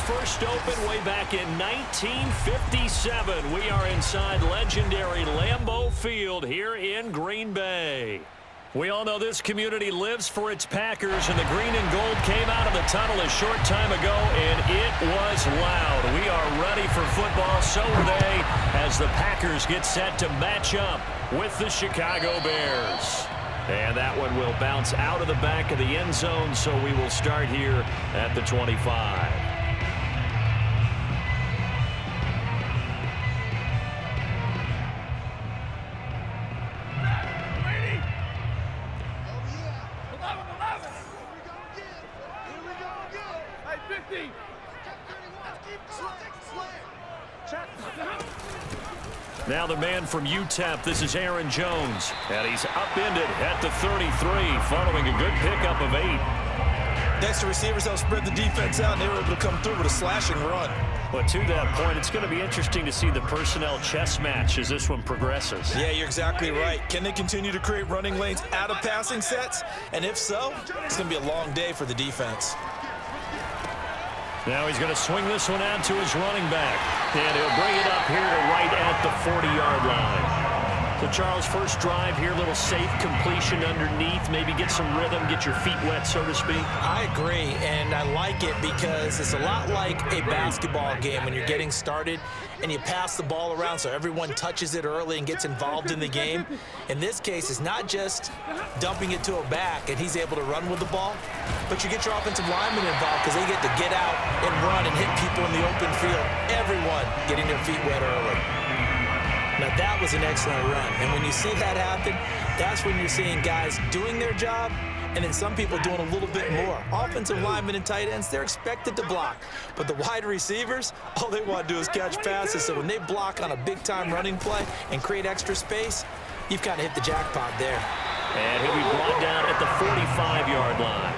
first opened way back in 1957. We are inside legendary Lambeau Field here in Green Bay. We all know this community lives for its Packers, and the green and gold came out of the tunnel a short time ago, and it was loud. We are ready for football, so are they, as the Packers get set to match up with the Chicago Bears. And that one will bounce out of the back of the end zone, so we will start here at the 25. Now the man from UTEP, this is Aaron Jones, and he's upended at the 33 following a good pickup of 8. Next to receivers, they'll spread the defense out, and they were able to come through with a slashing run. But to that point, it's going to be interesting to see the personnel chess match as this one progresses. Yeah, you're exactly right. Can they continue to create running lanes out of passing sets? And if so, it's going to be a long day for the defense. Now he's going to swing this one out to his running back. And he'll bring it up here to right at the 40-yard line. So, Charles, first drive here, little safe completion underneath. Maybe get some rhythm, get your feet wet, so to speak. I agree, and I like it because it's a lot like a basketball game when you're getting started and you pass the ball around so everyone touches it early and gets involved in the game. In this case, it's not just dumping it to a back and he's able to run with the ball, but you get your offensive linemen involved because they get to get out and run and hit people in the open field. Everyone getting their feet wet early. Now, that was an excellent run, and when you see that happen, that's when you're seeing guys doing their job and then some people doing a little bit more. Offensive linemen and tight ends, they're expected to block, but the wide receivers, all they want to do is catch passes, so when they block on a big-time running play and create extra space, you've kind of hit the jackpot there. And he'll be brought down at the 45-yard line.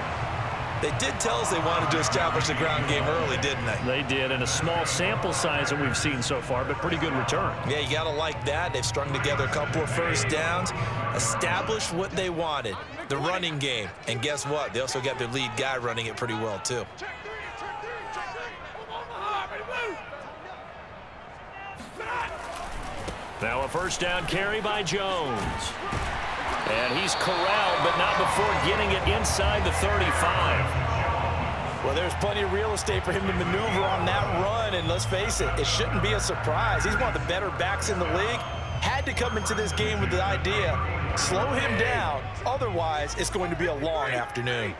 They did tell us they wanted to establish the ground game early, didn't they? They did, and a small sample size that we've seen so far, but pretty good return. Yeah, you got to like that. They've strung together a couple of first downs, established what they wanted, the running game. And guess what? They also got their lead guy running it pretty well, too. Now a first down carry by Jones. And he's corralled, but not before getting it inside the 35. Well, there's plenty of real estate for him to maneuver on that run, and let's face it, it shouldn't be a surprise. He's one of the better backs in the league. Had to come into this game with the idea, slow him down, otherwise it's going to be a long afternoon.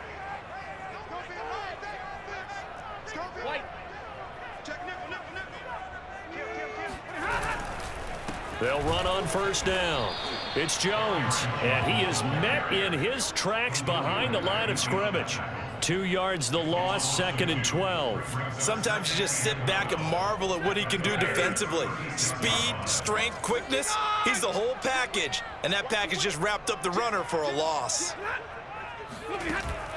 They'll run on first down. It's Jones, and he is met in his tracks behind the line of scrimmage. 2 yards the loss, 2nd and 12. Sometimes you just sit back and marvel at what he can do defensively. Speed, strength, quickness, he's the whole package. And that package just wrapped up the runner for a loss.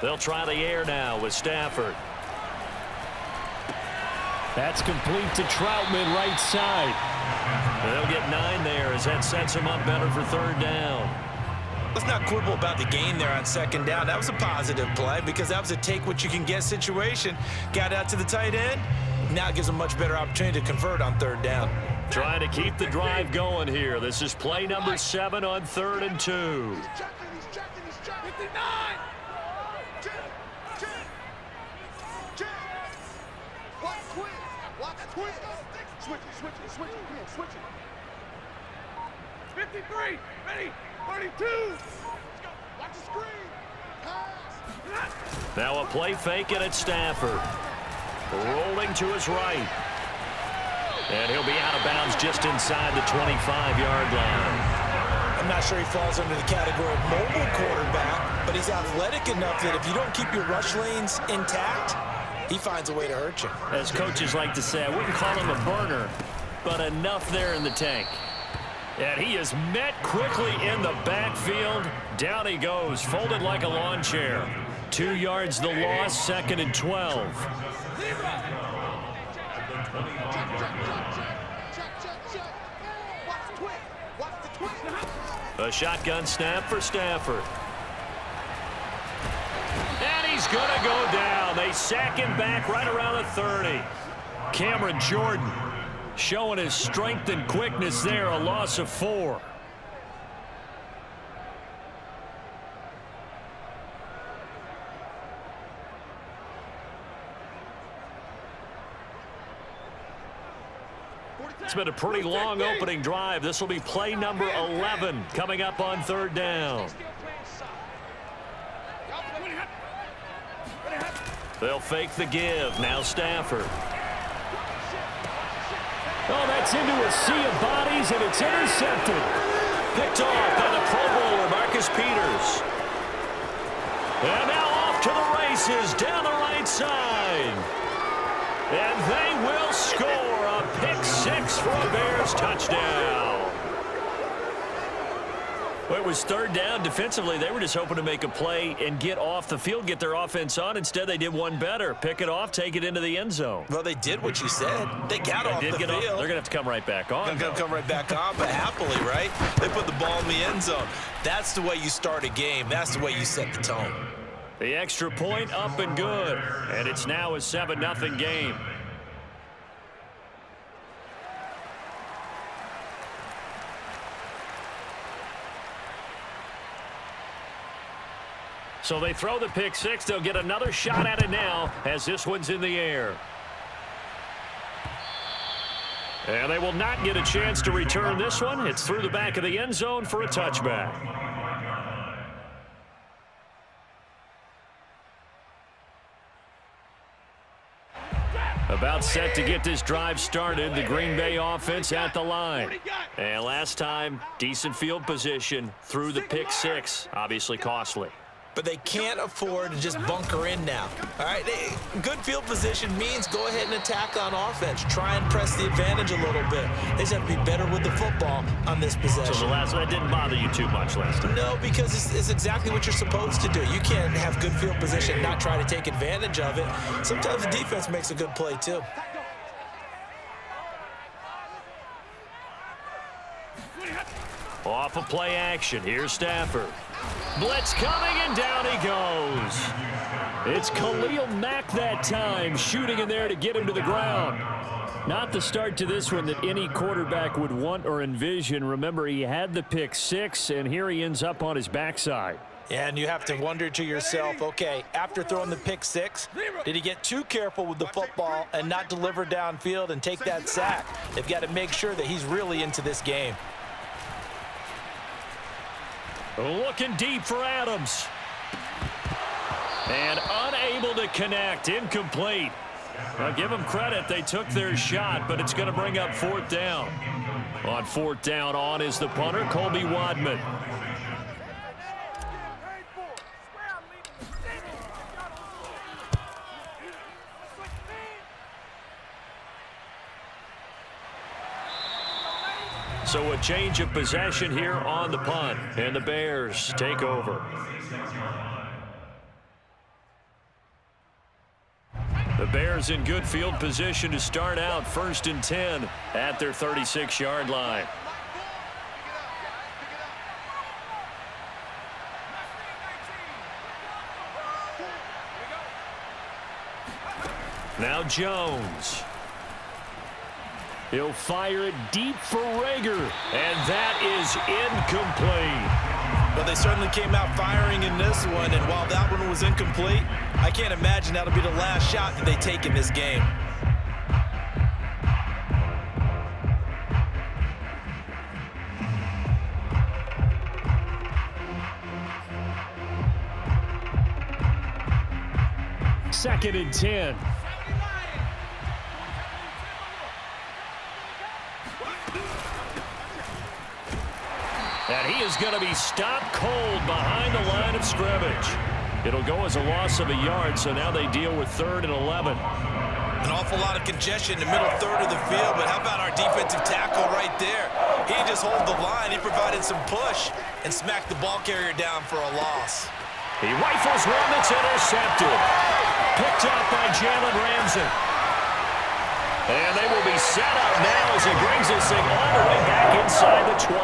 They'll try the air now with Stafford. That's complete to Troutman, right side. They'll get 9 there as that sets him up better for third down. Let's not quibble about the gain there on second down. That was a positive play because that was a take-what-you-can-get situation. Got out to the tight end. Now it gives them a much better opportunity to convert on third down. Trying to keep the drive going here. This is play number 7 on 3rd and 2. Switch it. 53, ready, 32. Watch the screen. Pass. Now a play fake and it's Stafford. Rolling to his right. And he'll be out of bounds just inside the 25-yard line. I'm not sure he falls under the category of mobile quarterback, but he's athletic enough that if you don't keep your rush lanes intact, he finds a way to hurt you. As coaches like to say, I wouldn't call him a burner, but enough there in the tank. And he is met quickly in the backfield. Down he goes, folded like a lawn chair. 2 yards the loss, 2nd and 12. A shotgun snap for Stafford. And he's going to go down. They sack him back right around the 30. Cameron Jordan showing his strength and quickness there, a loss of 4. It's been a pretty long opening drive. This will be play number 11 coming up on 3rd down. They'll fake the give. Now Stafford. Oh, that's into a sea of bodies, and it's intercepted. Picked off by the Pro Bowler, Marcus Peters. And now off to the races down the right side. And they will score a pick 6 for a Bears touchdown. Well, it was 3rd down. Defensively, they were just hoping to make a play and get off the field, get their offense on. Instead, they did one better. Pick it off, take it into the end zone. Well, they did what you said. They got off the field. They're going to have to come right back on. They're going to come right back on, but happily, right? They put the ball in the end zone. That's the way you start a game. That's the way you set the tone. The extra point up and good. And it's now a 7-0 game. So they throw the pick 6. They'll get another shot at it now as this one's in the air. And they will not get a chance to return this one. It's through the back of the end zone for a touchback. About set to get this drive started. The Green Bay offense at the line. And last time, decent field position through the pick 6. Obviously costly. But they can't afford to just bunker in now. All right, good field position means go ahead and attack on offense. Try and press the advantage a little bit. They just have to be better with the football on this possession. So that didn't bother you too much last time? No, because it's exactly what you're supposed to do. You can't have good field position and not try to take advantage of it. Sometimes the defense makes a good play, too. Off of play action. Here's Stafford. Blitz coming, and down he goes. It's Khalil Mack that time, shooting in there to get him to the ground. Not the start to this one that any quarterback would want or envision. Remember, he had the pick 6, and here he ends up on his backside. And you have to wonder to yourself, okay, after throwing the pick 6, did he get too careful with the football and not deliver downfield and take that sack? They've got to make sure that he's really into this game. Looking deep for Adams. And unable to connect. Incomplete. I'll give them credit. They took their shot, but it's going to bring up 4th down. On 4th down, on is the punter, Colby Wadman. So a change of possession here on the punt, and the Bears take over. The Bears in good field position to start out 1st and 10 at their 36-yard line. Now Jones. He'll fire it deep for Rager, and that is incomplete. Well, they certainly came out firing in this one, and while that one was incomplete, I can't imagine that'll be the last shot that they take in this game. Second and 10. And he is going to be stopped cold behind the line of scrimmage. It'll go as a loss of a yard, so now they deal with 3rd and 11. An awful lot of congestion in the middle third of the field, but how about our defensive tackle right there? He just hold the line. He provided some push and smacked the ball carrier down for a loss. He rifles one that's intercepted. Picked up by Jalen Ramsey. And they will be set up now as he brings this thing all the way back inside the 20.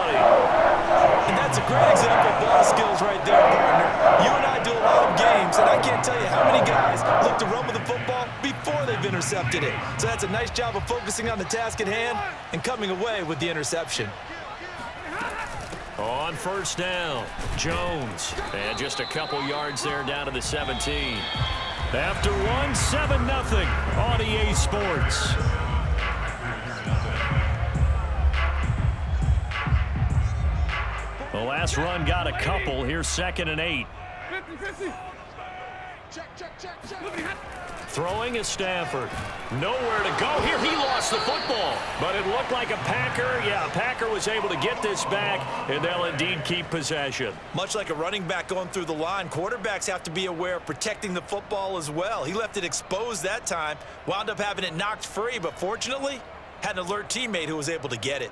And that's a great example of ball skills right there, partner. You and I do a lot of games, and I I can't tell you how many guys look to run with the football before they've intercepted it. So that's a nice job of focusing on the task at hand and coming away with the interception. On first down, Jones. And just a couple yards there down to the 17. After one, 7-0 on EA Sports. The last run got a couple. Here's 2nd and 8. 50-50. Check. Throwing is Stafford. Nowhere to go here. He lost the football. But it looked like a Packer. Yeah, a Packer was able to get this back, and they'll indeed keep possession. Much like a running back going through the line, quarterbacks have to be aware of protecting the football as well. He left it exposed that time, wound up having it knocked free, but fortunately, had an alert teammate who was able to get it.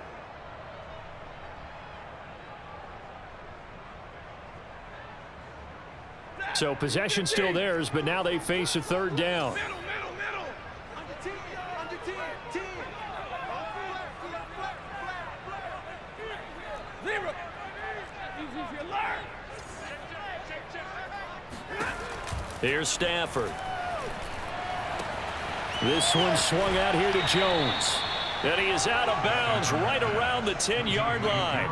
So possession still theirs, but now they face a 3rd down. Middle. Under 10. Zero. Easy alert. Here's Stafford. This one swung out here to Jones. And he is out of bounds right around the 10-yard line.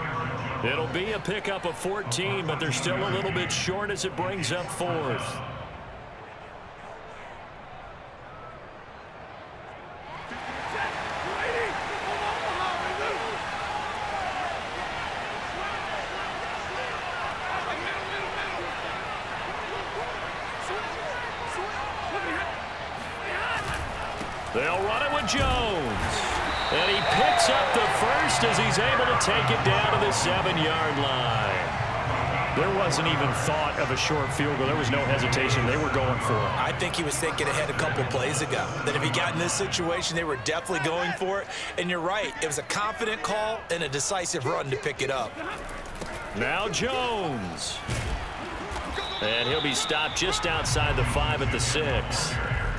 It'll be a pickup of 14, but they're still a little bit short as it brings up 4th. They'll run it with Jones. And he picks up the first as he's able to take it down to the 7-yard line. There wasn't even thought of a short field goal. There was no hesitation. They were going for it. I think he was thinking ahead a couple plays ago, that if he got in this situation, they were definitely going for it. And you're right, it was a confident call and a decisive run to pick it up. Now Jones. And he'll be stopped just outside the 5 at the 6.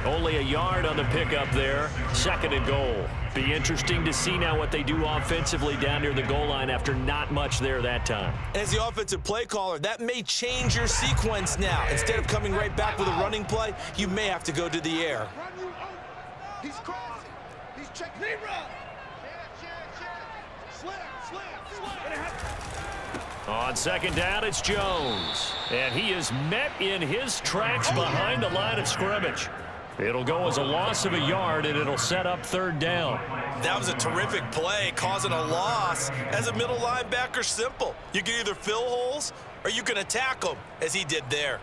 Only a yard on the pickup there. 2nd and goal. Be interesting to see now what they do offensively down near the goal line after not much there that time. As the offensive play caller, that may change your sequence now. Instead of coming right back with a running play, you may have to go to the air. Run you over. He's crossing. He's checking. Zero. Slam. On 2nd down, it's Jones. And he is met in his tracks behind the line of scrimmage. It'll go as a loss of a yard, and it'll set up 3rd down. That was a terrific play, causing a loss. As a middle linebacker, simple. You can either fill holes or you can attack them, as he did there.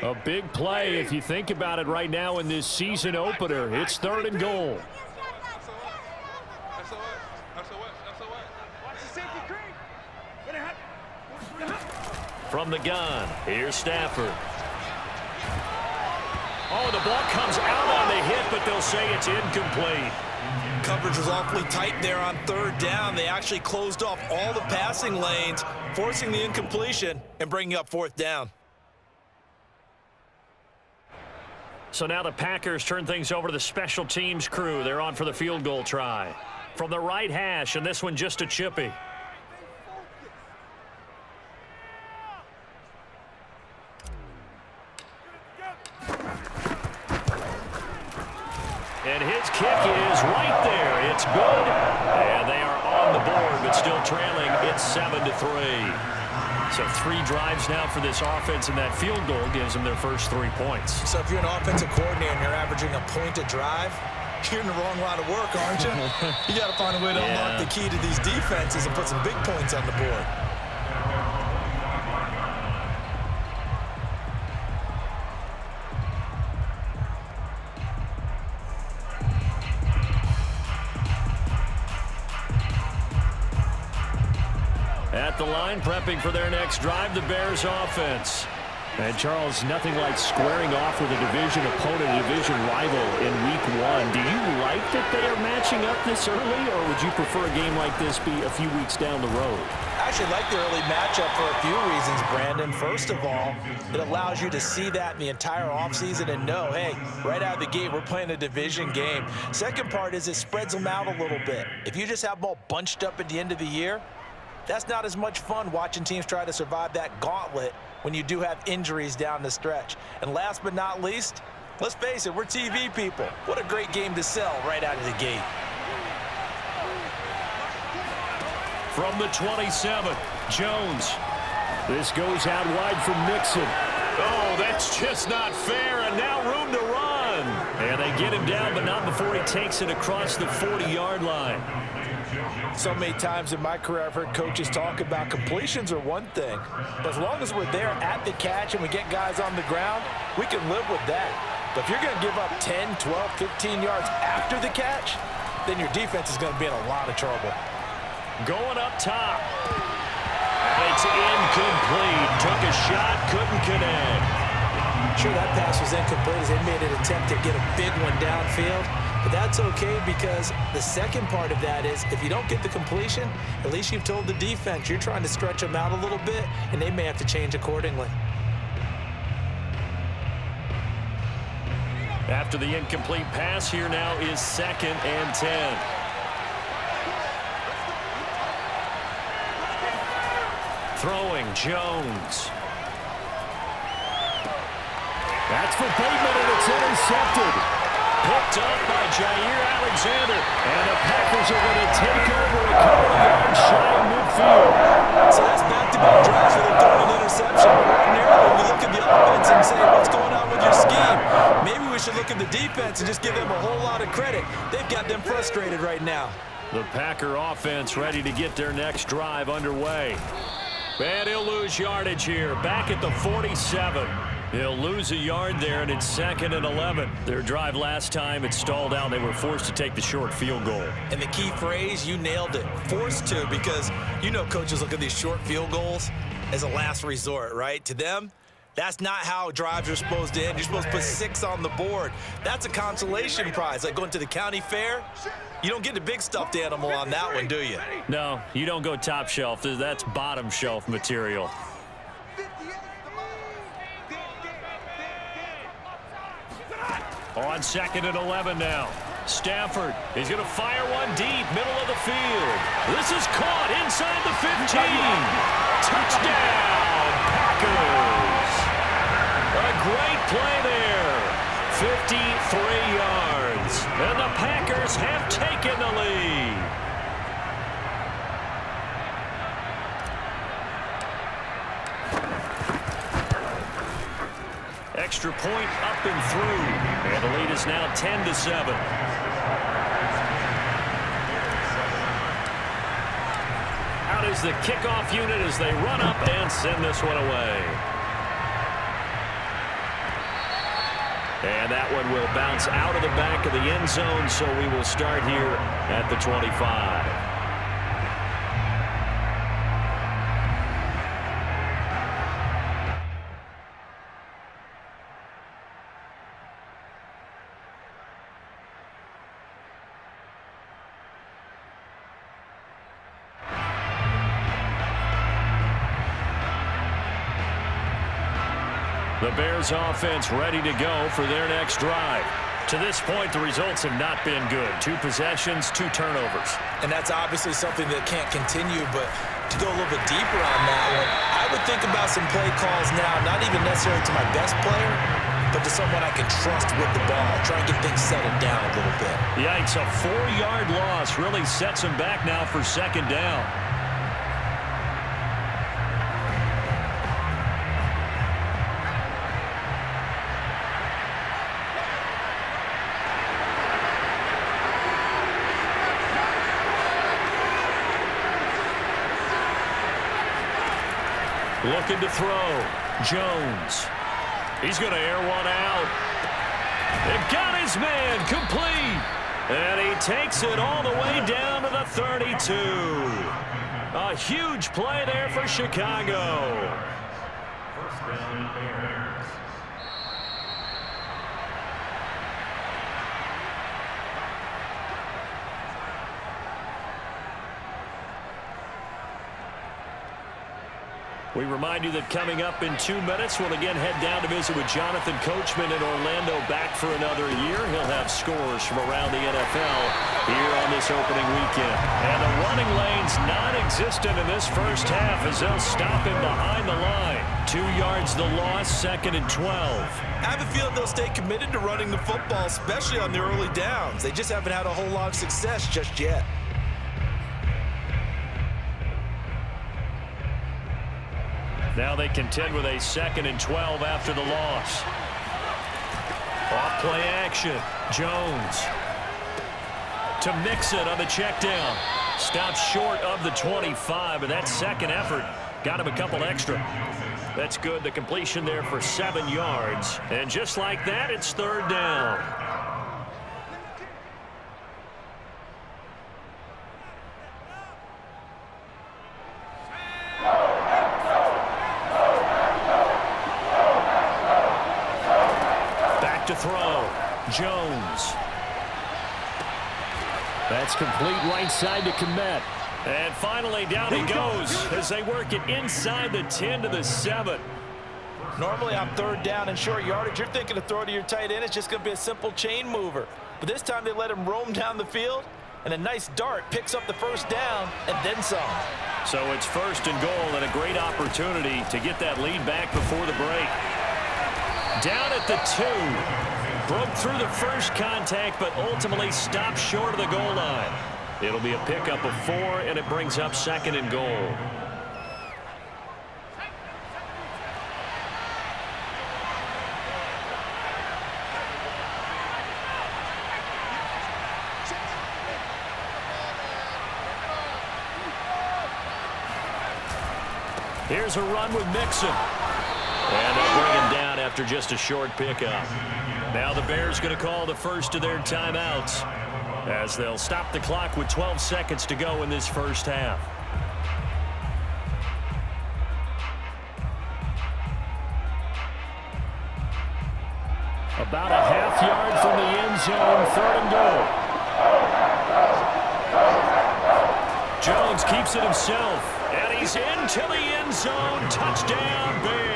A big play if you think about it right now in this season opener. It's 3rd and goal. From the gun, here's Stafford. Oh, the ball comes out on the hit, but they'll say it's incomplete. Coverage was awfully tight there on 3rd down. They actually closed off all the passing lanes, forcing the incompletion and bringing up 4th down. So now the Packers turn things over to the special teams crew. They're on for the field goal try. From the right hash, and this one just a chippy. And his kick is right there. It's good. And they are on the board, but still trailing. It's 7-3. So 3 drives now for this offense, and that field goal gives them their first 3 points. So if you're an offensive coordinator and you're averaging a point a drive, you're in the wrong line of work, aren't you? You got to find a way to unlock the key to these defenses and put some big points on the board. At the line, prepping for their next drive, the Bears offense. And, Charles, nothing like squaring off with a division opponent, a division rival in Week 1. Do you like that they are matching up this early, or would you prefer a game like this be a few weeks down the road? I actually like the early matchup for a few reasons, Brandon. First of all, it allows you to see that in the entire offseason and know, hey, right out of the gate, we're playing a division game. Second part is it spreads them out a little bit. If you just have them all bunched up at the end of the year, That's not as much fun watching teams try to survive that gauntlet when you do have injuries down the stretch. And last but not least, let's face it, we're TV people. What a great game to sell right out of the gate. From the 27, Jones. This goes out wide for Mixon. Oh, that's just not fair, and now room to run. And they get him down, but not before he takes it across the 40-yard line. So many times in my career, I've heard coaches talk about completions are one thing, but as long as we're there at the catch and we get guys on the ground, we can live with that. But if you're going to give up 10, 12, 15 yards after the catch, then your defense is going to be in a lot of trouble. Going up top. It's incomplete. Took a shot, couldn't connect. Sure, that pass was incomplete as they made an attempt to get a big one downfield. But that's okay because the second part of that is if you don't get the completion, at least you've told the defense you're trying to stretch them out a little bit, and they may have to change accordingly. After the incomplete pass, here now is 2nd and 10. Throwing, Jones. That's for Bateman, and it's intercepted. Picked up by Jair Alexander, and the Packers are going to take over a couple of yards shy of midfield. So that's back-to-back drives where they're throwing an interception. Ordinarily, we look at the offense and say, what's going on with your scheme? Maybe we should look at the defense and just give them a whole lot of credit. They've got them frustrated right now. The Packer offense ready to get their next drive underway. And he'll lose yardage here, back at the 47. He'll lose a yard there, and it's 2nd and 11. Their drive last time, it stalled out. They were forced to take the short field goal. And the key phrase, you nailed it, forced to, because you know coaches look at these short field goals as a last resort, right? To them, that's not how drives are supposed to end. You're supposed to put 6 on the board. That's a consolation prize, like going to the county fair. You don't get the big stuffed animal on that one, do you? No, you don't go top shelf. That's bottom shelf material. On 2nd and 11 now. Stafford is going to fire one deep, middle of the field. This is caught inside the 15. Touchdown, Packers. A great play there. 53 yards. And the Packers have taken the lead. Extra point up and through. And the lead is now 10-7. Out is the kickoff unit as they run up and send this one away. And that one will bounce out of the back of the end zone, so we will start here at the 25. The Bears offense ready to go for their next drive. To this point, the results have not been good. 2 possessions, 2 turnovers. And that's obviously something that can't continue, but to go a little bit deeper on that one, I would think about some play calls now, not even necessarily to my best player, but to someone I can trust with the ball, try and get things settled down a little bit. Yikes, a 4-yard loss really sets him back now for 2nd down. Looking to throw. Jones. He's going to air one out. They've got his man complete. And he takes it all the way down to the 32. A huge play there for Chicago. First down, Bears. We remind you that coming up in 2 minutes, we'll again head down to visit with Jonathan Coachman in Orlando, back for another year. He'll have scores from around the NFL here on this opening weekend. And the running lane's non-existent in this first half as they'll stop him behind the line. 2 yards the loss, 2nd and 12. I have a feeling they'll stay committed to running the football, especially on the early downs. They just haven't had a whole lot of success just yet. Now they contend with a 2nd and 12 after the loss. Off play action. Jones to Mixon on the check down. Stops short of the 25, but that second effort got him a couple extra. That's good. The completion there for 7 yards. And just like that, it's 3rd down. To throw. Jones. That's complete right side to Kmet. And finally down he goes as they work it inside the 10 to the 7. Normally on 3rd down and short yardage, you're thinking to throw to your tight end. It's just going to be a simple chain mover. But this time they let him roam down the field, and a nice dart picks up the 1st down and then some. So it's 1st and goal and a great opportunity to get that lead back before the break. Down at the 2. Broke through the first contact, but ultimately stopped short of the goal line. It'll be a pickup of 4, and it brings up 2nd and goal. Here's a run with Mixon. And they'll bring him down after just a short pickup. Now the Bears going to call the first of their timeouts as they'll stop the clock with 12 seconds to go in this first half. About a half yard from the end zone, 3rd and goal. Jones keeps it himself, and he's into the end zone. Touchdown, Bears.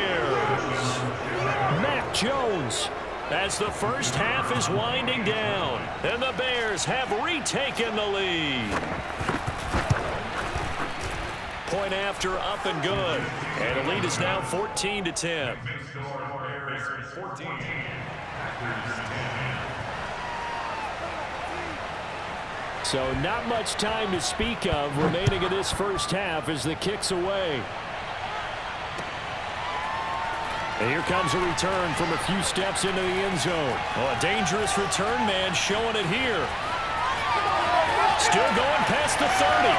Mac Jones as the first half is winding down, and the Bears have retaken the lead. Point after, up and good, and the lead is now 14-10. So not much time to speak of remaining in this first half as the kick's away. And here comes a return from a few steps into the end zone. Oh, a dangerous return man showing it here. Still going past the 30.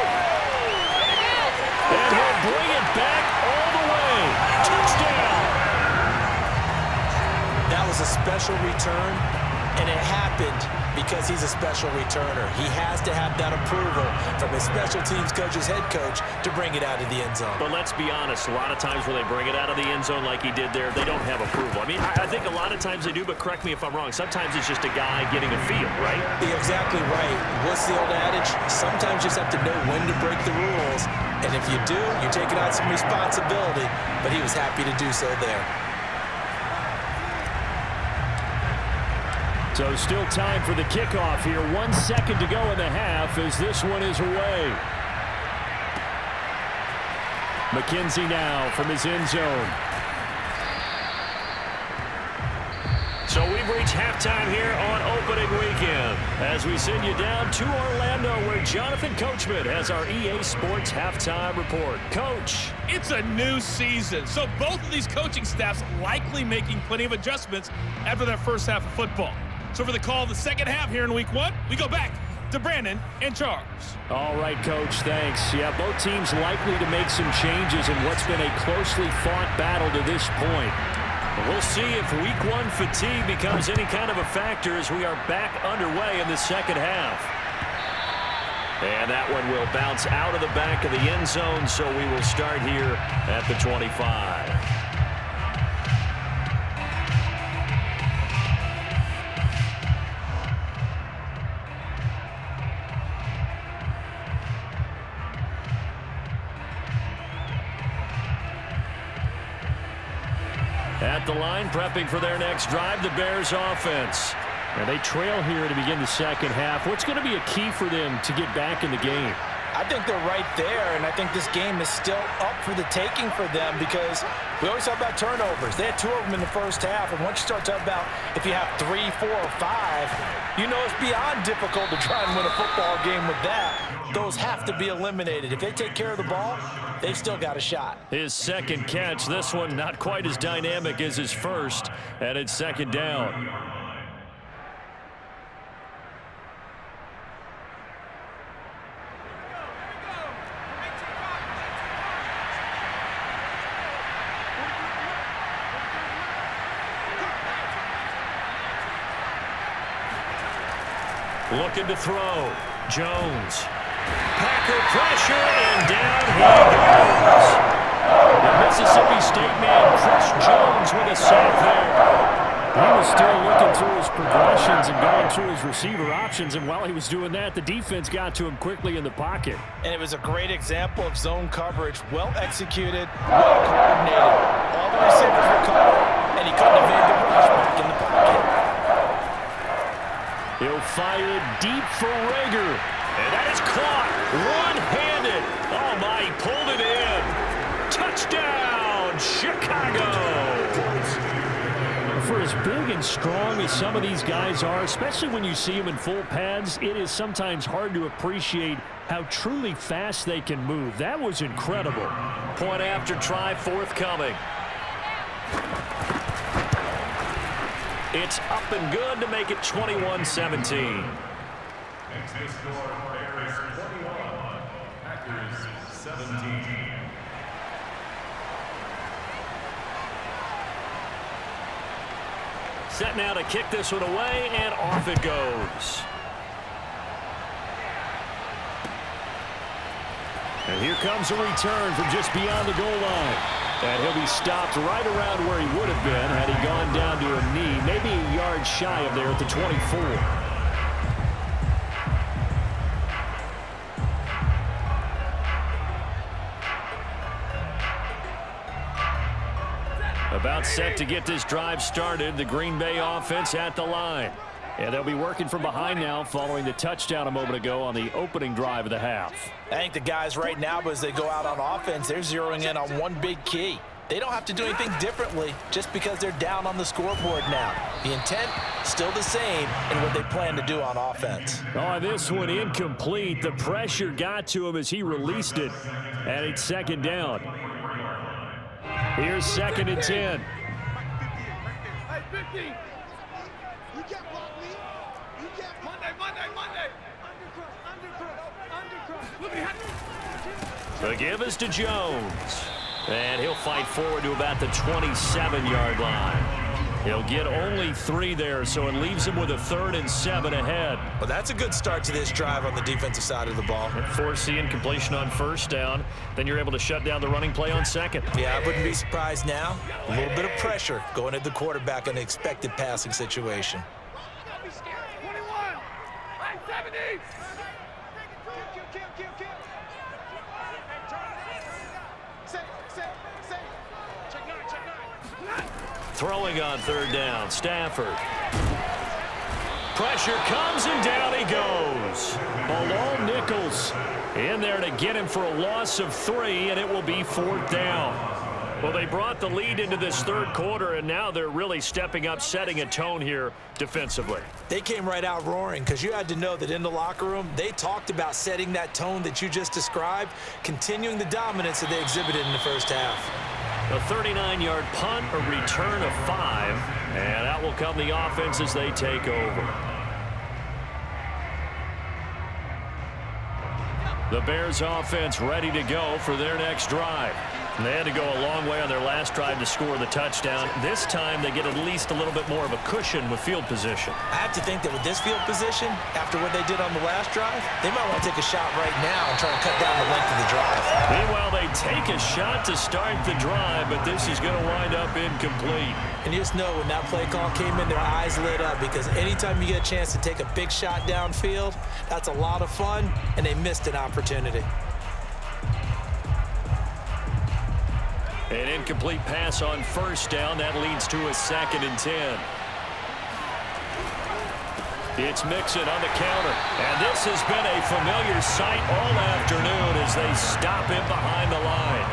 And he'll bring it back all the way. Touchdown. That was a special return, and it happened because he's a special returner. He has to have that approval from his special teams coach's head coach to bring it out of the end zone. But let's be honest, a lot of times when they bring it out of the end zone like he did there, they don't have approval. I mean, I think a lot of times they do, but correct me if I'm wrong. Sometimes it's just a guy getting a feel, right? You're exactly right. What's the old adage? Sometimes you just have to know when to break the rules. And if you do, you're taking on some responsibility. But he was happy to do so there. So still time for the kickoff here. 1 second to go in the half as this one is away. McKenzie now from his end zone. So we've reached halftime here on opening weekend as we send you down to Orlando where Jonathan Coachman has our EA Sports halftime report. Coach. It's a new season, so both of these coaching staffs likely making plenty of adjustments after that first half of football. So for the call of the second half here in week 1, we go back to Brandon and Charles. All right, Coach, thanks. Yeah, both teams likely to make some changes in what's been a closely fought battle to this point. We'll see if week 1 fatigue becomes any kind of a factor as we are back underway in the second half. And that one will bounce out of the back of the end zone, so we will start here at the 25. At the line, prepping for their next drive, the Bears offense. And they trail here to begin the second half. What's going to be a key for them to get back in the game? I think they're right there, and I think this game is still up for the taking for them because we always talk about turnovers. They had 2 of them in the first half, and once you start talking about if you have 3, 4, or 5, you know it's beyond difficult to try and win a football game with that. Those have to be eliminated. If they take care of the ball, they've still got a shot. His second catch, this one not quite as dynamic as his first, and it's second down. Looking to throw. Jones. Packer pressure, and down he goes. The Mississippi State man, Chris Jones, with a sack there. He was still looking through his progressions and going through his receiver options, and while he was doing that, the defense got to him quickly in the pocket. And it was a great example of zone coverage, well executed, well coordinated. All the receivers were covered, and he couldn't evade the rush back in the pocket. He'll fire deep for Rager. And that is caught one-handed. Oh, my, he pulled it in. Touchdown, Chicago. For as big and strong as some of these guys are, especially when you see them in full pads, it is sometimes hard to appreciate how truly fast they can move. That was incredible. Point after try forthcoming. It's up and good to make it 21-17. Set now to kick this one away, and off it goes. And here comes a return from just beyond the goal line. And he'll be stopped right around where he would have been had he gone down to a knee, maybe a yard shy of there at the 24. About set to get this drive started, the Green Bay offense at the line. And they'll be working from behind now following the touchdown a moment ago on the opening drive of the half. I think the guys right now, as they go out on offense, they're zeroing in on one big key. They don't have to do anything differently just because they're down on the scoreboard now. The intent, still the same in what they plan to do on offense. Oh, this one incomplete. The pressure got to him as he released it. And it's second down. Here's 2nd and 10. The give is to Jones. And he'll fight forward to about the 27-yard line. He'll get only 3 there, so it leaves him with a 3rd and 7 ahead. Well, that's a good start to this drive on the defensive side of the ball. Foreseeing completion on first down. Then you're able to shut down the running play on second. Yeah, I wouldn't be surprised now. A little bit of pressure going at the quarterback in an expected passing situation. Throwing on 3rd down, Stafford. Pressure comes and down he goes. Bilal Nichols in there to get him for a loss of 3, and it will be 4th down. Well, they brought the lead into this 3rd quarter, and now they're really stepping up, setting a tone here defensively. They came right out roaring because you had to know that in the locker room, they talked about setting that tone that you just described, continuing the dominance that they exhibited in the first half. A 39-yard punt, a return of 5, and out will come the offense as they take over. The Bears offense ready to go for their next drive. And they had to go a long way on their last drive to score the touchdown. This time they get at least a little bit more of a cushion with field position. I have to think that with this field position, after what they did on the last drive, they might want to take a shot right now and try to cut down the length of the drive. Meanwhile, they take a shot to start the drive, but this is going to wind up incomplete. And you just know when that play call came in, their eyes lit up because anytime you get a chance to take a big shot downfield, that's a lot of fun, and they missed an opportunity. An incomplete pass on first down. That leads to a 2nd and 10. It's Mixon on the counter. And this has been a familiar sight all afternoon as they stop him behind the line.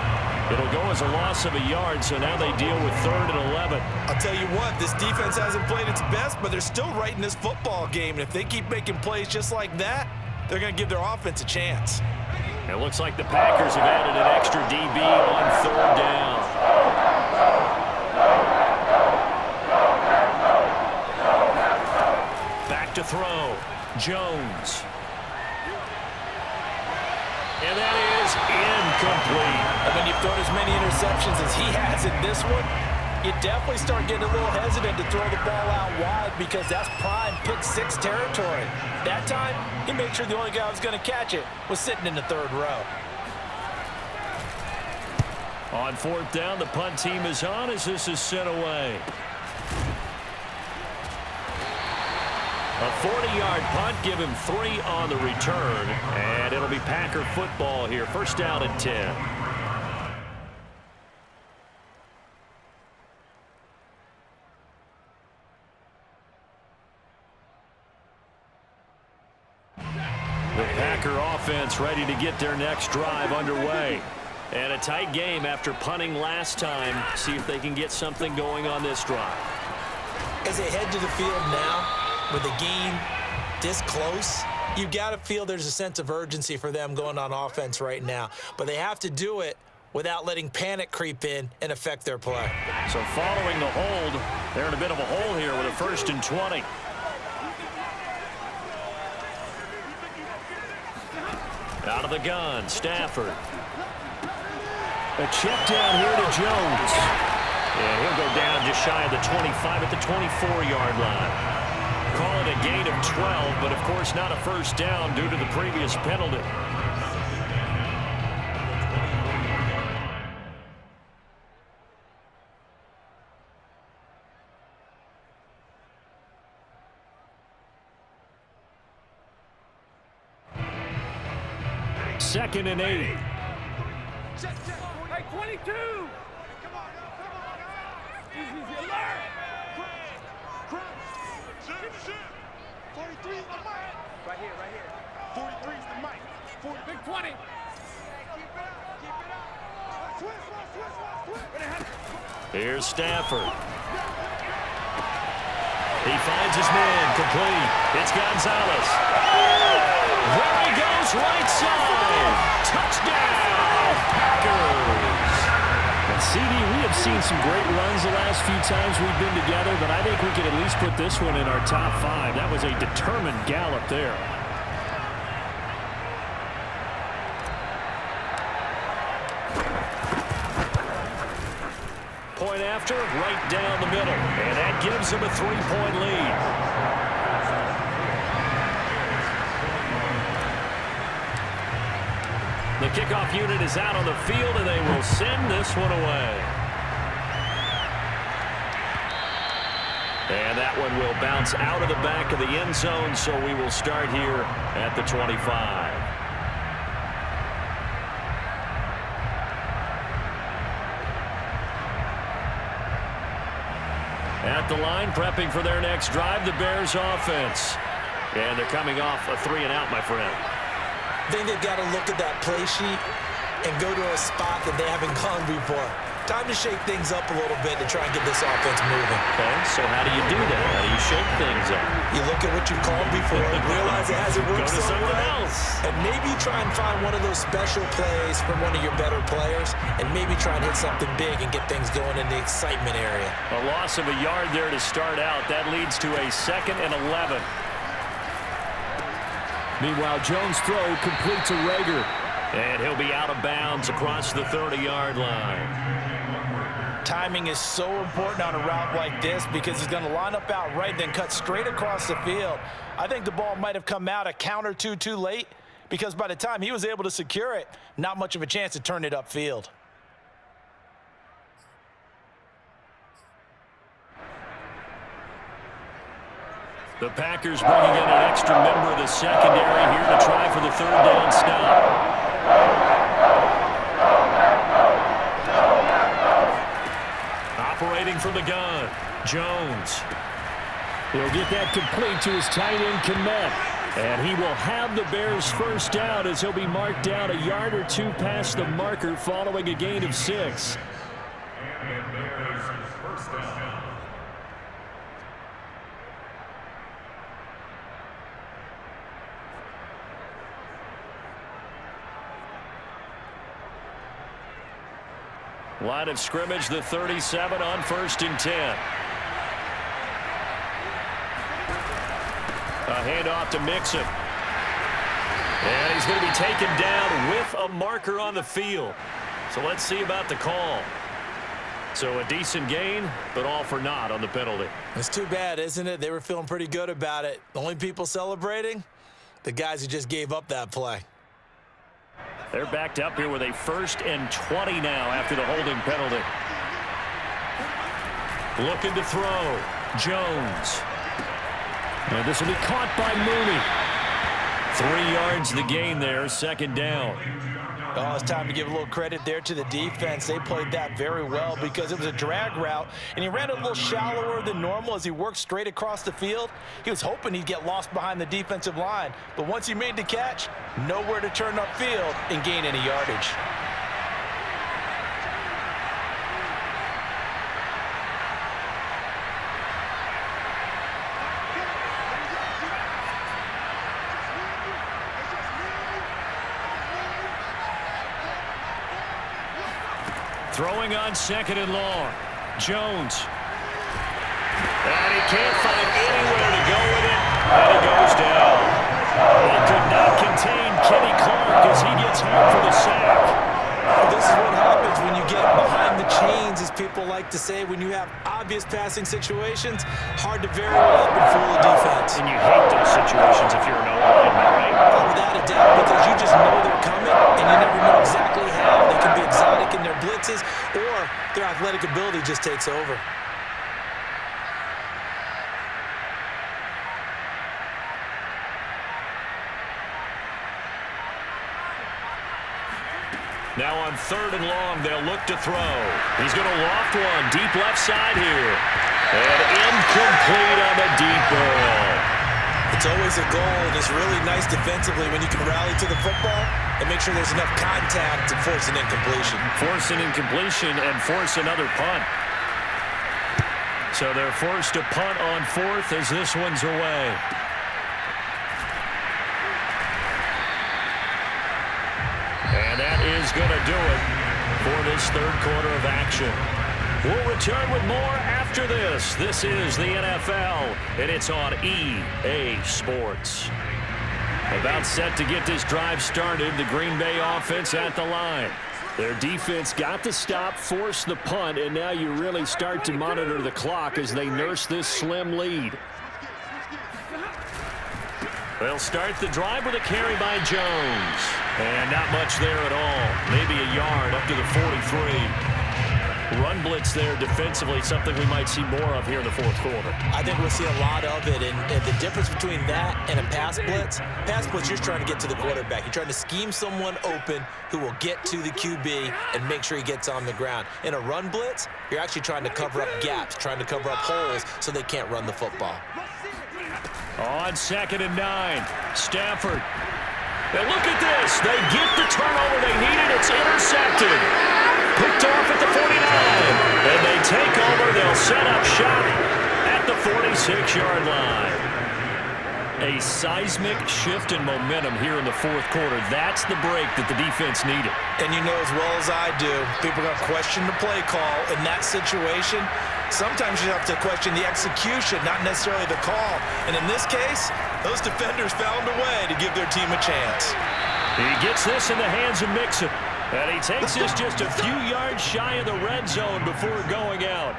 It'll go as a loss of a yard, so now they deal with 3rd and 11. I'll tell you what, this defense hasn't played its best, but they're still right in this football game. And if they keep making plays just like that, they're going to give their offense a chance. It looks like the Packers have added an extra DB on 3rd down. Back to throw. Jones. And that is incomplete. And when you've thrown as many interceptions as he has in this one, you definitely start getting a little hesitant to throw the ball out wide because that's prime pick 6 territory. That time, he made sure the only guy who was going to catch it was sitting in the 3rd row. On 4th down, the punt team is on as this is sent away. A 40-yard punt, give him 3 on the return, and it'll be Packer football here. 1st down and 10. The Packer offense ready to get their next drive underway. And a tight game after punting last time. See if they can get something going on this drive. As they head to the field now, with the game this close, you've got to feel there's a sense of urgency for them going on offense right now. But they have to do it without letting panic creep in and affect their play. So following the hold, they're in a bit of a hole here with a 1st and 20. Out of the gun, Stafford. A check down here to Jones. Yeah, he'll go down just shy of the 25 at the 24-yard line. Call it a gain of 12, but of course not a 1st down due to the previous penalty. Second and 8. Hey, 22! Come on, easy, alert! Shit. 43 is the mic. Right here. 43 is the mic. 40. Big 20. Keep it up. Twist. Here's Stafford. He finds his man, complete. It's Gonzalez. There he goes, right side. Touchdown, Packers. And CD, we have seen some great runs the last few times we've been together, but I think we could at least put this one in our top 5. That was a determined gallop there. Point after, right down the middle, and that gives them a 3-point lead. The kickoff unit is out on the field, and they will send this one away. And that one will bounce out of the back of the end zone, so we will start here at the 25. At the line, prepping for their next drive, the Bears offense. And they're coming off a 3-and-out, my friend. I think they've got to look at that play sheet and go to a spot that they haven't gone before. Time to shake things up a little bit to try and get this offense moving. Okay, so how do you do that? How do you shake things up? You look at what you called before and realize it hasn't worked Go to so something well. else. And maybe try and find one of those special plays from one of your better players and maybe try and hit something big and get things going in the excitement area. A loss of a yard there to start out. That leads to a 2nd and 11. Meanwhile, Jones' throw complete to Rager. And he'll be out of bounds across the 30-yard line. Timing is so important on a route like this because he's going to line up out right, then cut straight across the field. I think the ball might have come out a count or two too late because by the time he was able to secure it, not much of a chance to turn it upfield. The Packers bringing in an extra member of the secondary here to try for the 3rd down stop. Initiating from the gun, Jones. He'll get that complete to his tight end, Kmet. And he will have the Bears first down as he'll be marked down a yard or two past the marker following a gain of 6. Line of scrimmage, the 37 on 1st and 10. A handoff to Mixon. And he's going to be taken down with a marker on the field. So let's see about the call. So a decent gain, but all for naught on the penalty. It's too bad, isn't it? They were feeling pretty good about it. The only people celebrating, the guys who just gave up that play. They're backed up here with a 1st and 20 now after the holding penalty. Looking to throw. Jones. And this will be caught by Mooney. 3 yards the gain there, 2nd down. Oh, it's time to give a little credit there to the defense. They played that very well because it was a drag route, and he ran a little shallower than normal as he worked straight across the field. He was hoping he'd get lost behind the defensive line, but once he made the catch, nowhere to turn upfield and gain any yardage. Throwing on 2nd and long. Jones. And he can't find anywhere to go with it. And he goes down. They could not contain Kenny Clark as he gets home for the sack. This is what happens when you get behind the chains, as people like to say. When you have obvious passing situations, hard to vary what up and fool the defense. And you hate those situations if you're an O-lineman, right? Oh, without a doubt, because you just know they're coming, and you never know exactly how. They can be exotic in their blitzes, or their athletic ability just takes over. Now on 3rd and long, they'll look to throw. He's going to loft one deep left side here. And incomplete on the deep ball. It's always a goal, and it's really nice defensively when you can rally to the football and make sure there's enough contact to force an incompletion. Force an incompletion and force another punt. So they're forced to punt on 4th as this one's away. And that is going to do it for this 3rd quarter of action. We'll return with more after this. This is the NFL, and it's on EA Sports. About set to get this drive started, the Green Bay offense at the line. Their defense got the stop, forced the punt, and now you really start to monitor the clock as they nurse this slim lead. They'll start the drive with a carry by Jones. And not much there at all. Maybe a yard up to the 43. Run blitz there defensively, something we might see more of here in the 4th quarter. I think we'll see a lot of it, and the difference between that and a pass blitz, you're just trying to get to the quarterback. You're trying to scheme someone open who will get to the QB and make sure he gets on the ground. In a run blitz, you're actually trying to cover up gaps, trying to cover up holes so they can't run the football. On 2nd and 9, Stafford. And look at this. They get the turnover they needed. It's intercepted. Picked off at the 49. And they take over. They'll set up shop at the 46-yard line. A seismic shift in momentum here in the 4th quarter. That's the break that the defense needed. And you know as well as I do, people are going to question the play call in that situation. Sometimes you have to question the execution, not necessarily the call. And in this case, those defenders found a way to give their team a chance. He gets this in the hands of Mixon. And he takes this just a few yards shy of the red zone before going out.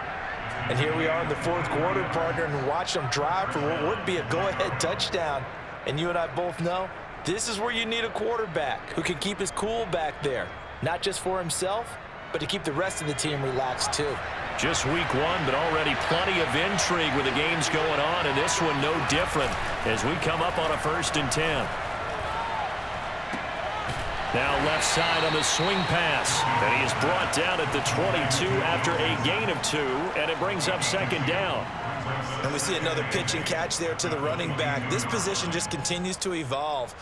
And here we are in the 4th quarter, partner, and watch them drive for what would be a go-ahead touchdown. And you and I both know this is where you need a quarterback who can keep his cool back there, not just for himself, but to keep the rest of the team relaxed too. Just week 1, but already plenty of intrigue with the games going on, and this one no different as we come up on a 1st and 10. Now left side on the swing pass. And he is brought down at the 22 after a gain of 2, and it brings up second down. And we see another pitch and catch there to the running back. This position just continues to evolve.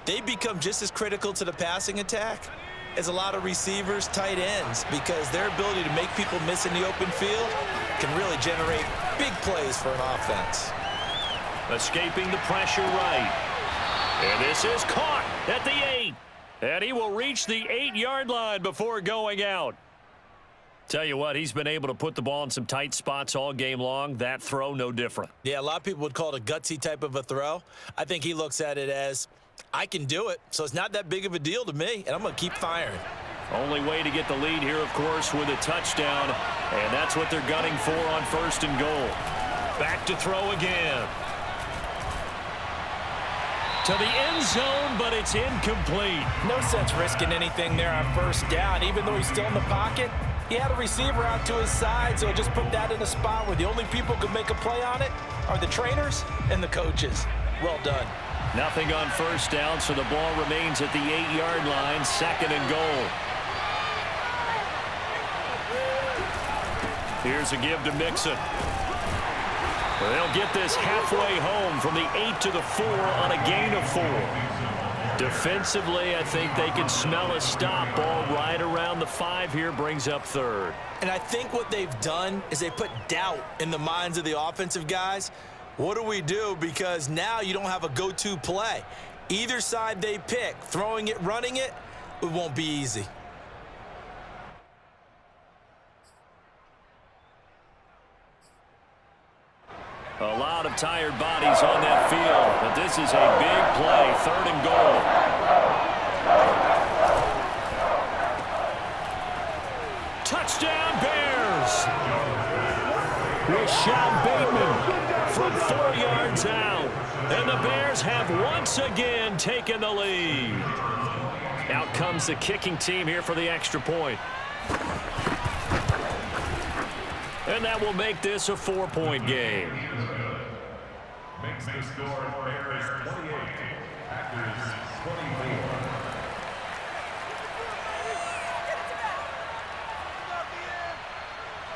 They become just as critical to the passing attack as a lot of receivers, tight ends, because their ability to make people miss in the open field can really generate big plays for an offense. Escaping the pressure right. And this is caught at the 8. And he will reach the 8-yard line before going out. Tell you what, he's been able to put the ball in some tight spots all game long. That throw, no different. Yeah, a lot of people would call it a gutsy type of a throw. I think he looks at it as, I can do it, so it's not that big of a deal to me, and I'm going to keep firing. Only way to get the lead here, of course, with a touchdown, and that's what they're gunning for on 1st and goal. Back to throw again. To the end zone, but it's incomplete. No sense risking anything there on 1st down. Even though he's still in the pocket, he had a receiver out to his side, so just put that in a spot where the only people who can make a play on it are the trainers and the coaches. Well done. Nothing on 1st down, so the ball remains at the 8-yard line, 2nd and goal. Here's a give to Mixon. They'll get this halfway home from the 8 to the 4 on a gain of 4. Defensively, I think they can smell a stop. Ball right around the 5 here, brings up 3rd. And I think what they've done is they put doubt in the minds of the offensive guys. What do we do? Because now you don't have a go-to play. Either side they pick, throwing it, running it, it won't be easy. A lot of tired bodies on that field, but this is a big play, 3rd and goal. Touchdown Bears! Rashad Bateman from 4 yards out, and the Bears have once again taken the lead. Out comes the kicking team here for the extra point. And that will make this a 4-point game. Makes the score Bears 28, Packers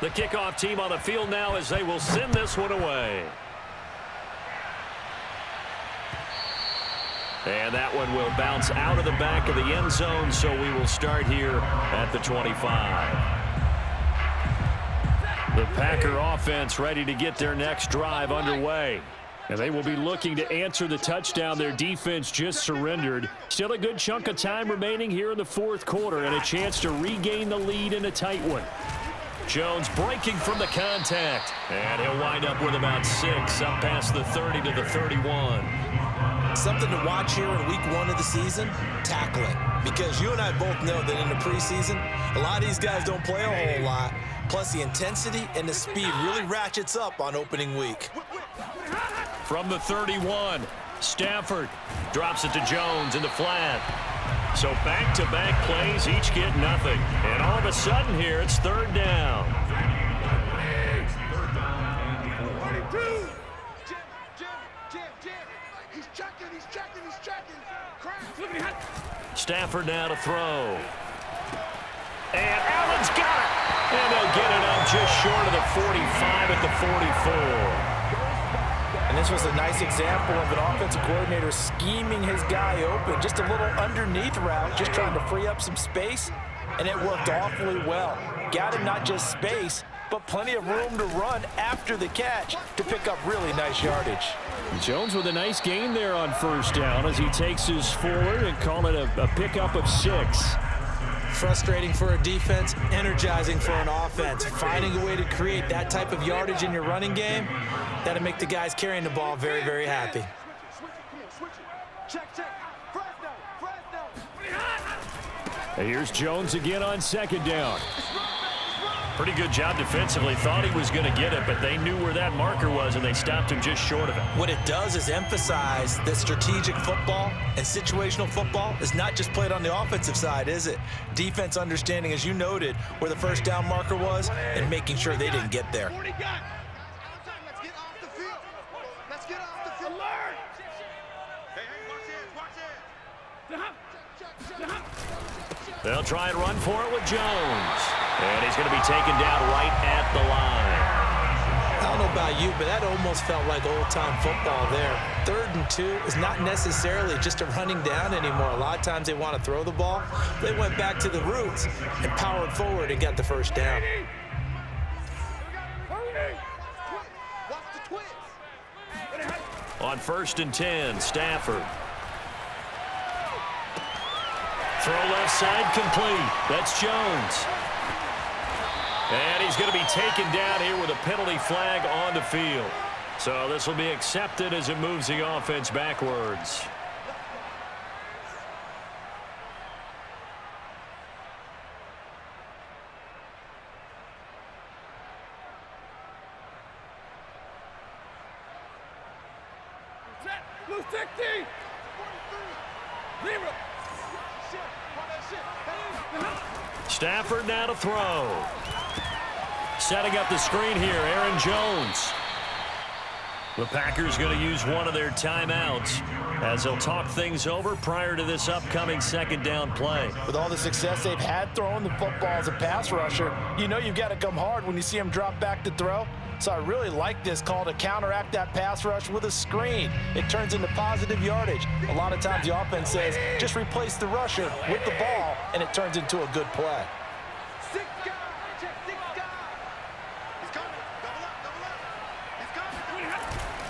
24. The kickoff team on the field now as they will send this one away. And that one will bounce out of the back of the end zone, so we will start here at the 25. The Packer offense ready to get their next drive underway. And they will be looking to answer the touchdown their defense just surrendered. Still a good chunk of time remaining here in the 4th quarter and a chance to regain the lead in a tight one. Jones breaking from the contact. And he'll wind up with about 6 up past the 30 to the 31. Something to watch here in week 1 of the season, tackling. Because you and I both know that in the preseason, a lot of these guys don't play a whole lot. Plus the intensity and the speed really ratchets up on opening week. From the 31, Stafford drops it to Jones in the flat. So back-to-back plays, each get nothing. And all of a sudden here, it's 3rd down. Stafford now to throw. And Allen's got it. And they'll get it up just short of the 45 at the 44. And this was a nice example of an offensive coordinator scheming his guy open. Just a little underneath route, just trying to free up some space. And it worked awfully well. Got him not just space, but plenty of room to run after the catch to pick up really nice yardage. Jones with a nice gain there on 1st down as he takes his forward and call it a pickup of 6. Frustrating for a defense, energizing for an offense. Finding a way to create that type of yardage in your running game, that'll make the guys carrying the ball very, very happy. And here's Jones again on 2nd down. Pretty good job defensively. Thought he was going to get it, but they knew where that marker was, and they stopped him just short of it. What it does is emphasize that strategic football and situational football is not just played on the offensive side, is it? Defense understanding, as you noted, where the 1st down marker was and making sure they didn't get there. Let's get off the field. Let's get off the field. Alert! Hey, watch it. They'll try and run for it with Jones. And he's going to be taken down right at the line. I don't know about you, but that almost felt like old-time football there. 3rd and 2 is not necessarily just a running down anymore. A lot of times they want to throw the ball. They went back to the roots and powered forward and got the first down. On 1st and 10, Stafford. Throw left side complete. That's Jones. And he's going to be taken down here with a penalty flag on the field. So this will be accepted as it moves the offense backwards. Stafford now to throw. Setting up the screen here, Aaron Jones. The Packers going to use one of their timeouts as they'll talk things over prior to this upcoming 2nd down play. With all the success they've had throwing the football as a pass rusher, you know you've got to come hard when you see them drop back to throw. So I really like this call to counteract that pass rush with a screen. It turns into positive yardage. A lot of times the offense says, just replace the rusher with the ball, and it turns into a good play.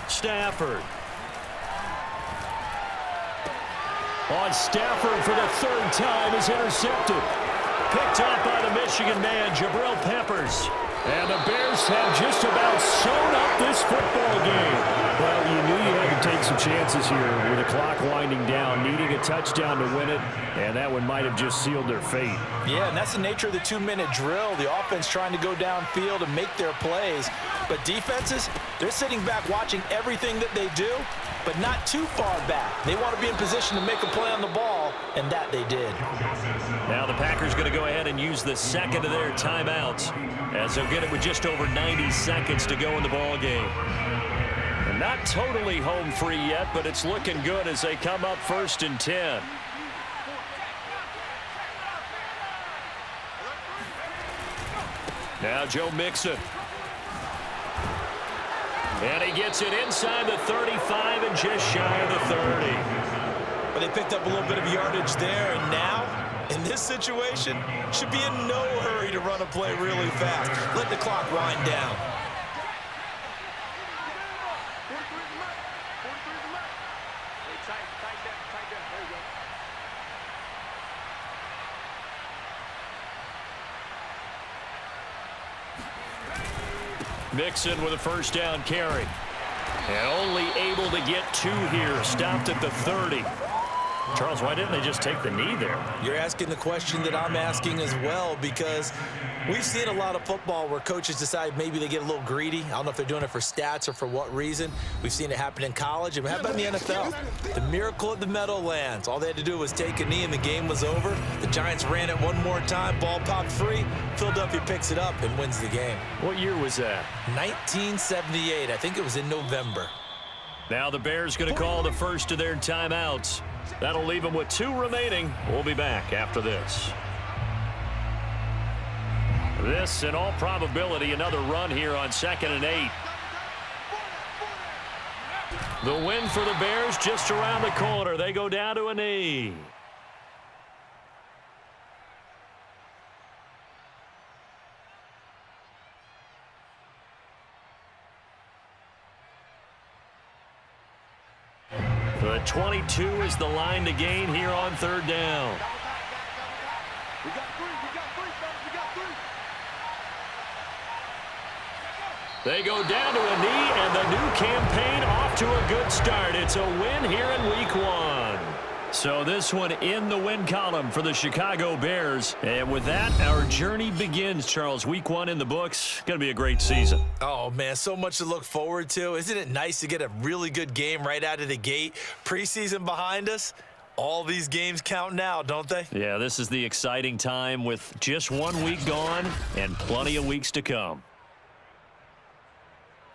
Stafford. On Stafford for the 3rd time is intercepted. Picked up by the Michigan man, Jabril Peppers. And the Bears have just about sewn up this football game. Well, you knew you had to take some chances here with the clock winding down, needing a touchdown to win it, and that one might have just sealed their fate. Yeah, and that's the nature of the 2-minute drill. The offense trying to go downfield and make their plays. But defenses, they're sitting back watching everything that they do, but not too far back. They want to be in position to make a play on the ball, and that they did. Now the Packers going to go ahead and use the 2nd of their timeouts as they'll get it with just over 90 seconds to go in the ball game. And not totally home free yet, but it's looking good as they come up 1st and 10. Now Joe Mixon. And he gets it inside the 35 and just shy of the 30. But they picked up a little bit of yardage there, and now, in this situation, should be in no hurry to run a play really fast. Let the clock wind down. Mixon with a 1st down carry. And only able to get 2 here. Stopped at the 30. Charles, why didn't they just take the knee there? You're asking the question that I'm asking as well, because we've seen a lot of football where coaches decide maybe they get a little greedy. I don't know if they're doing it for stats or for what reason. We've seen it happen in college. And how about in the NFL? The miracle of the Meadowlands. All they had to do was take a knee and the game was over. The Giants ran it one more time. Ball popped free. Philadelphia picks it up and wins the game. What year was that? 1978. I think it was in November. Now the Bears going to call the 1st of their timeouts. That'll leave them with 2 remaining. We'll be back after this. This, in all probability, another run here on 2nd and 8. The win for the Bears just around the corner. They go down to a knee. The 22 is the line to gain here on 3rd down. We got 3, fellas, we got 3. They go down to a knee, and the new campaign off to a good start. It's a win here in Week 1. So this one in the win column for the Chicago Bears. And with that, our journey begins, Charles. Week 1 in the books. Going to be a great season. Oh, man, so much to look forward to. Isn't it nice to get a really good game right out of the gate? Preseason behind us. All these games count now, don't they? Yeah, this is the exciting time with just 1 week gone and plenty of weeks to come.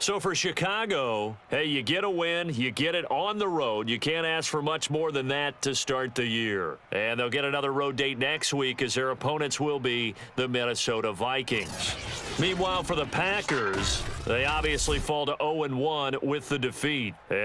So for Chicago, hey, you get a win, you get it on the road. You can't ask for much more than that to start the year. And they'll get another road date next week as their opponents will be the Minnesota Vikings. Meanwhile, for the Packers, they obviously fall to 0-1 with the defeat. And